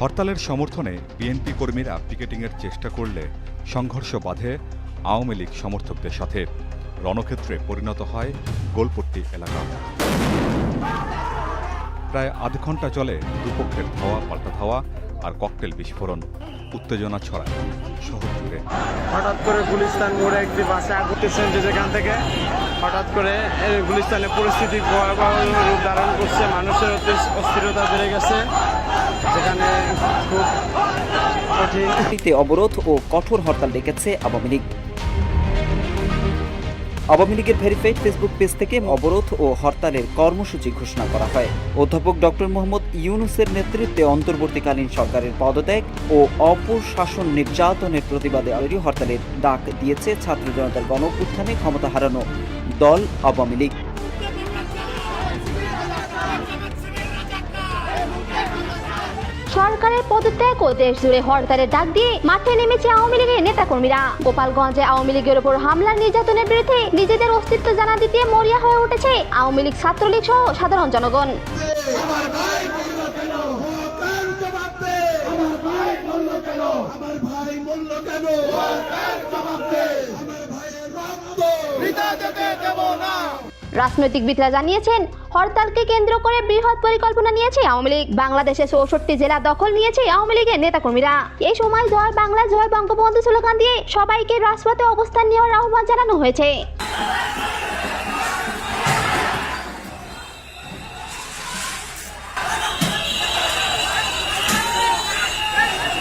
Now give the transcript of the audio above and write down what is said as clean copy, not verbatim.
হরতালের সমর্থনে বিএনপি কর্মীরা পিকেটিংয়ের চেষ্টা করলে সংঘর্ষ বাধে আওয়ামী লীগ সমর্থকদের সাথে। রণক্ষেত্রে পরিণত হয় গোলপট্টি এলাকা। প্রায় আধ ঘন্টা চলে দুপক্ষের ধাওয়া পাল্টা ধাওয়া আর ককটেল বিস্ফোরণ। উত্তেজনা ছড়ায় শহর জুড়ে। হঠাৎ করে গুলিস্তান মোড়ে একটি বাসে আগুন দিয়েছেন, যেখান থেকে হঠাৎ করে গুলিস্তানের পরিস্থিতি ভয়াবহ রূপ ধারণ করছে। মানুষের অস্থিরতা বেড়ে গেছে, যেখানে খুব কঠিন অবরোধ ও কঠোর হরতাল ডেকেছে আওয়ামী লীগ। আওয়ামী লীগের ভেরিফাইড ফেসবুক পেজ থেকে অবরোধ ও হরতালের কর্মসূচি ঘোষণা করা হয়। অধ্যাপক ডক্টর মোহাম্মদ ইউনূসের নেতৃত্বে অন্তর্বর্তীকালীন সরকারের পদত্যাগ ও অপশাসন নির্যাতনের প্রতিবাদে হরতালের ডাক দিয়েছে ছাত্র জনতার গণঅভ্যুত্থানে ক্ষমতা হারানো দল আওয়ামী লীগ। সরকারের পদত্যাগ ও দেশ জুড়ে হরতালের ডাক দিয়ে মাঠে নেমেছে আওয়ামী লীগের নেতাকর্মীরা। গোপালগঞ্জে আওয়ামী লীগের উপর হামলার নির্যাতনের বিরুদ্ধে নিজেদের অস্তিত্ব জানা দিতে মরিয়া হয়ে উঠেছে আওয়ামী লীগ, ছাত্রলীগ সহ সাধারণ জনগণ। রাজনৈতিকবিদরা জানিয়েছেন, হরতালকে কেন্দ্র করে বৃহৎ পরিকল্পনা নিয়েছে আওয়ামী লীগ। বাংলাদেশে 64 জেলা দখল নিয়েছে আওয়ামী লীগের নেতাকর্মীরা। এই সময় জয় বাংলা জয় বঙ্গবন্ধু স্লোগান দিয়ে সবাইকে রাজপথে অবস্থান নেওয়ার আহ্বান জানানো হয়েছে।